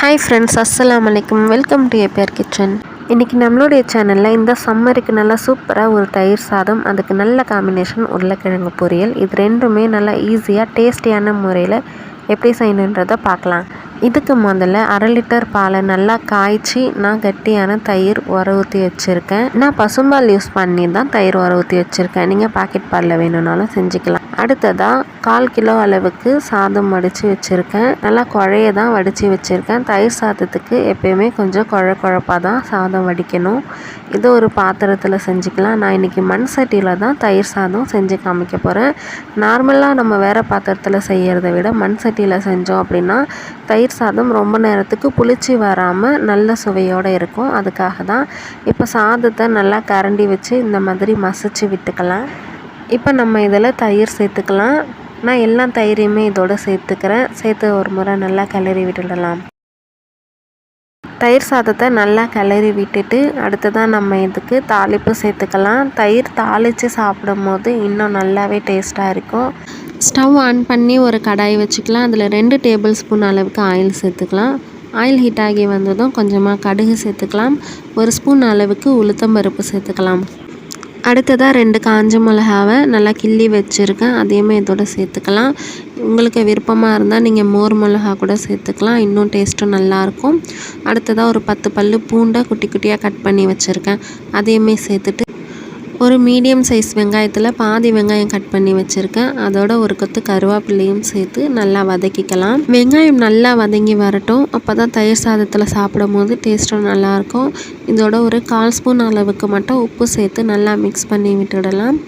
Hi friends, அஸ்ஸலாமு அலைக்கும். Welcome to APR kitchen. இன்றைக்கி நம்மளுடைய சேனலில் இந்த சம்மருக்கு நல்லா சூப்பராக ஒரு தயிர் சாதம், அதுக்கு நல்ல காம்பினேஷன் உருளைக்கிழங்கு பொரியல், இது ரெண்டுமே நல்லா ஈஸியாக டேஸ்டியான முறையில் எப்படி செய்யணுன்றதை பார்க்கலாம். இதுக்கு முதல்ல 1/2 லிட்டர் பாலை நல்லா காய்ச்சி நான் கட்டியான தயிர் உர ஊற்றி வச்சுருக்கேன். நான் பசும்பால் யூஸ் பண்ணி தான் தயிர் உர ஊற்றி வச்சுருக்கேன். நீங்கள் பாக்கெட் பாலில் வேணும்னாலும் செஞ்சுக்கலாம். அடுத்ததாக 1/4 கிலோ அளவுக்கு சாதம் வடித்து வச்சுருக்கேன். நல்லா குழைய தான் வடித்து வச்சுருக்கேன். தயிர் சாதத்துக்கு எப்பயுமே கொஞ்சம் குழப்பாக தான் சாதம் வடிக்கணும். இது ஒரு பாத்திரத்தில் செஞ்சுக்கலாம். நான் இன்றைக்கி மண் சட்டியில் தான் தயிர் சாதம் செஞ்சு காமிக்க போகிறேன். நார்மலாக நம்ம வேறு பாத்திரத்தில் செய்கிறத விட மண் சட்டியில் செஞ்சோம் அப்படின்னா தயிர் சாதம் ரொம்ப நேரத்துக்கு புளிச்சு வராமல் நல்ல சுவையோடு இருக்கும். அதுக்காக தான் இப்போ சாதத்தை நல்லா கரண்டி வச்சு இந்த மாதிரி மசிச்சு விட்டுக்கலாம். இப்போ நம்ம இதில் தயிர் சேர்த்துக்கலாம். நான் எல்லா தயிரையுமே இதோடு சேர்த்துக்கிறேன். சேர்த்து ஒரு முறை நல்லா கிளறி விட்டுடலாம். தயிர் சாதத்தை நல்லா கிளறி விட்டுட்டு அடுத்ததான் நம்ம இதுக்கு தாளிப்பு சேர்த்துக்கலாம். தயிர் தாளித்து சாப்பிடும் போது இன்னும் நல்லாவே டேஸ்ட்டாக இருக்கும். ஸ்டவ் ஆன் பண்ணி ஒரு கடாய் வச்சுக்கலாம். அதில் 2 டேபிள் ஸ்பூன் அளவுக்கு ஆயில் சேர்த்துக்கலாம். ஆயில் ஹீட் ஆகி வந்ததும் கொஞ்சமாக கடுகு சேர்த்துக்கலாம். 1 ஸ்பூன் அளவுக்கு உளுத்தம்பருப்பு சேர்த்துக்கலாம். அடுத்ததாக 2 காஞ்ச மிளகாவை நல்லா கிள்ளி வச்சுருக்கேன். அதையுமே இதோட சேர்த்துக்கலாம். உங்களுக்கு விருப்பமாக இருந்தால் நீங்கள் மோர் மிளகா கூட சேர்த்துக்கலாம். இன்னும் டேஸ்ட்டும் நல்லாயிருக்கும். அடுத்ததாக ஒரு 10 பல் பூண்டை குட்டி குட்டியாக கட் பண்ணி வச்சுருக்கேன். அதையுமே சேர்த்துட்டு ஒரு மீடியம் சைஸ் வெங்காயத்தில் பாதி வெங்காயம் கட் பண்ணி வச்சுருக்கேன். அதோட ஒரு கொத்து கருவேப்பிலையும் சேர்த்து நல்லா வதக்கிக்கலாம். வெங்காயம் நல்லா வதங்கி வரட்டும். அப்போ தான் தயிர் சாதத்தில் சாப்பிடும் போது டேஸ்ட்டும் நல்லாயிருக்கும். இதோட ஒரு 1/4 ஸ்பூன் அளவுக்கு மட்டும் உப்பு சேர்த்து நல்லா மிக்ஸ் பண்ணி விட்டுடலாம்.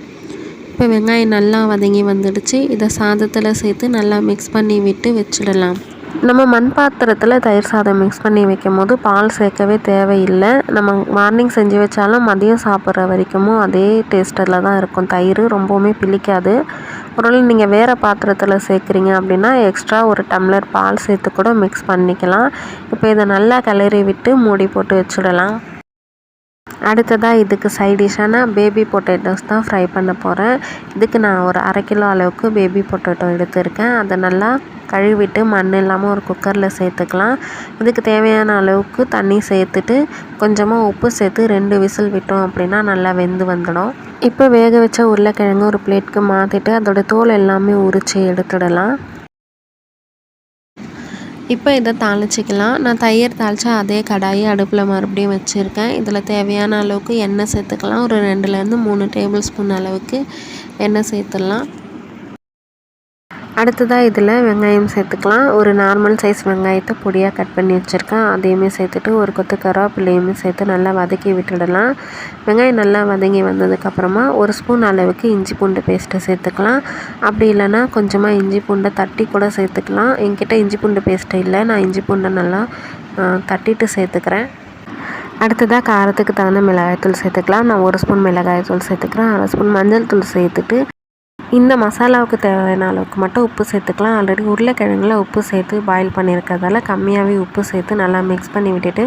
இப்போ வெங்காயம் நல்லா வதங்கி வந்துடுச்சு. இதை சாதத்தில் சேர்த்து நல்லா மிக்ஸ் பண்ணி விட்டு வச்சிடலாம். நம்ம மண் பாத்திரத்தில் தயிர் சாதம் மிக்ஸ் பண்ணி வைக்கும் போது பால் சேர்க்கவே தேவையில்லை. நம்ம மார்னிங் செஞ்சு வச்சாலும் மதியம் சாப்பிட்ற வரைக்கும் அதே டேஸ்ட்டில் தான் இருக்கும். தயிர் ரொம்பவுமே பிளிக்காது. ஒருவேளை நீங்கள் வேறு பாத்திரத்தில் சேர்க்குறீங்க அப்படின்னா எக்ஸ்ட்ரா ஒரு டம்ளர் பால் சேர்த்து கூட மிக்ஸ் பண்ணிக்கலாம். இப்போ இதை நல்லா கிளறி விட்டு மூடி போட்டு வச்சுடலாம். அடுத்ததாக இதுக்கு சைடிஷான பேபி பொட்டேட்டோஸ் தான் ஃப்ரை பண்ண போகிறேன். இதுக்கு நான் ஒரு 1/2 கிலோ அளவுக்கு பேபி பொட்டேட்டோ எடுத்திருக்கேன். அதை நல்லா கழுவிட்டு மண் இல்லாமல் ஒரு குக்கரில் சேர்த்துக்கலாம். இதுக்கு தேவையான அளவுக்கு தண்ணி சேர்த்துட்டு கொஞ்சமாக உப்பு சேர்த்து 2 விசில் விட்டோம் அப்படின்னா நல்லா வெந்து வந்துடும். இப்போ வேக வச்ச உருளைக்கிழங்கு ஒரு பிளேட்க்கு மாற்றிட்டு அதோடய தோல் எல்லாமே உரித்து எடுத்துடலாம். இப்போ இதை தாளிச்சிக்கலாம். நான் தயிர் தாளித்து அதே கடாயை அடுப்பில் மறுபடியும் வச்சுருக்கேன். இதில் தேவையான அளவுக்கு எண்ணெய் சேர்த்துக்கலாம். ஒரு 2லேருந்து 3 டேபிள் ஸ்பூன் அளவுக்கு எண்ணெய் சேர்த்துடலாம். அடுத்ததாக இதில் வெங்காயம் சேர்த்துக்கலாம். ஒரு நார்மல் சைஸ் வெங்காயத்தை பொடியாக கட் பண்ணி வச்சுருக்கேன். அதையுமே சேர்த்துட்டு ஒரு கொத்து கருவேப்பிலையுமே சேர்த்து நல்லா வதக்கி விட்டுடலாம். வெங்காயம் நல்லா வதங்கி வந்ததுக்கப்புறமா 1 ஸ்பூன் அளவுக்கு இஞ்சி பூண்டு பேஸ்ட்டு சேர்த்துக்கலாம். அப்படி இல்லைன்னா கொஞ்சமாக இஞ்சி பூண்டை தட்டி கூட சேர்த்துக்கலாம். என்கிட்ட இஞ்சி பூண்டு பேஸ்ட்டு இல்லை. நான் இஞ்சி பூண்டை நல்லா தட்டிட்டு சேர்த்துக்கிறேன். அடுத்ததாக காரத்துக்கு தகுந்த மிளகாய்த்தூள் சேர்த்துக்கலாம். நான் 1 ஸ்பூன் மிளகாய்த்தூள் சேர்த்துக்கிறேன். 1/2 ஸ்பூன் மஞ்சள் தூள் சேர்த்துட்டு இந்த மசாலாவுக்கு தேவையான அளவுக்கு மட்டும் உப்பு சேர்த்துக்கலாம். ஆல்ரெடி உருளைக்கிழங்குல உப்பு சேர்த்து பாயில் பண்ணியிருக்கிறதால கம்மியாகவே உப்பு சேர்த்து நல்லா மிக்ஸ் பண்ணி விட்டுட்டு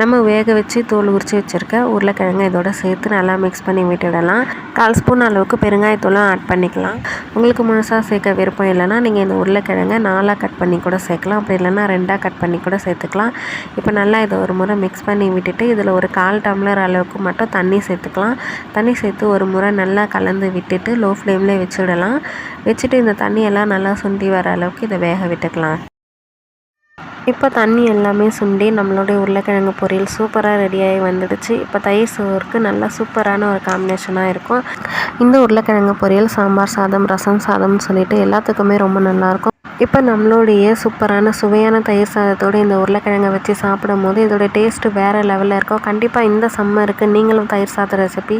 நம்ம வேக வச்சு தோல் உரித்து வச்சுருக்க உருளைக்கிழங்கு இதோட சேர்த்து நல்லா மிக்ஸ் பண்ணி விட்டுடலாம். 1/4 ஸ்பூன் அளவுக்கு பெருங்காயத்தூளும் ஆட் பண்ணிக்கலாம். உங்களுக்கு முழுசாக சேர்க்க விருப்பம் இல்லைன்னா நீங்கள் இந்த உருளைக்கிழங்கை 4ஆக கட் பண்ணி கூட சேர்க்கலாம். அப்படி இல்லைன்னா 2ஆக கட் பண்ணி கூட சேர்த்துக்கலாம். இப்போ நல்லா இதை ஒரு முறை மிக்ஸ் பண்ணி விட்டுட்டு இதில் ஒரு 1/4 டம்ளர் அளவுக்கு மட்டும் தண்ணி சேர்த்துக்கலாம். தண்ணி சேர்த்து ஒரு முறை நல்லா கலந்து விட்டுட்டு லோ ஃப்ளேம்லேயே வச்சுட்டு இந்த தண்ணியெல்லாம் நல்லா சுண்டி வர அளவுக்கு இதை வேக விட்டுக்கலாம். இப்போ தண்ணி எல்லாமே சுண்டி நம்மளுடைய உருளைக்கிழங்கு பொரியல் சூப்பராக ரெடியாகி வந்துடுச்சு. இப்போ தயிர் சோறுக்கு நல்லா சூப்பரான ஒரு காம்பினேஷனாக இருக்கும். இந்த உருளைக்கிழங்கு பொரியல் சாம்பார் சாதம், ரசம் சாதம்னு சொல்லிட்டு எல்லாத்துக்குமே ரொம்ப நல்லாயிருக்கும். இப்போ நம்மளுடைய சூப்பரான சுவையான தயிர் சாதத்தோடு இந்த உருளைக்கிழங்கை வச்சு சாப்பிடும் போது இதோட டேஸ்ட்டு வேறு லெவலில் இருக்கும். கண்டிப்பாக இந்த சம்மருக்கு நீங்களும் தயிர் சாத ரெசிபி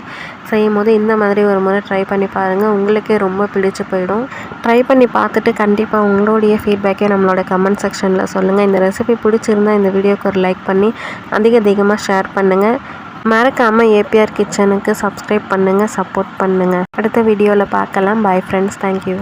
செய்யும் போது இந்த மாதிரி ஒரு முறை ட்ரை பண்ணி பாருங்கள். உங்களுக்கே ரொம்ப பிடிச்சு போயிடும். ட்ரை பண்ணி பார்த்துட்டு கண்டிப்பாக உங்களுடைய ஃபீட்பேக்கே நம்மளோட கமெண்ட் செக்ஷனில் சொல்லுங்கள். இந்த ரெசிபி பிடிச்சிருந்தால் இந்த வீடியோக்கு ஒரு லைக் பண்ணி அதிகமாக ஷேர் பண்ணுங்கள். மறக்காமல் ஏபிஆர் கிச்சனுக்கு சப்ஸ்கிரைப் பண்ணுங்கள், சப்போர்ட் பண்ணுங்கள். அடுத்த வீடியோவில் பார்க்கலாம். Bye friends, thank you.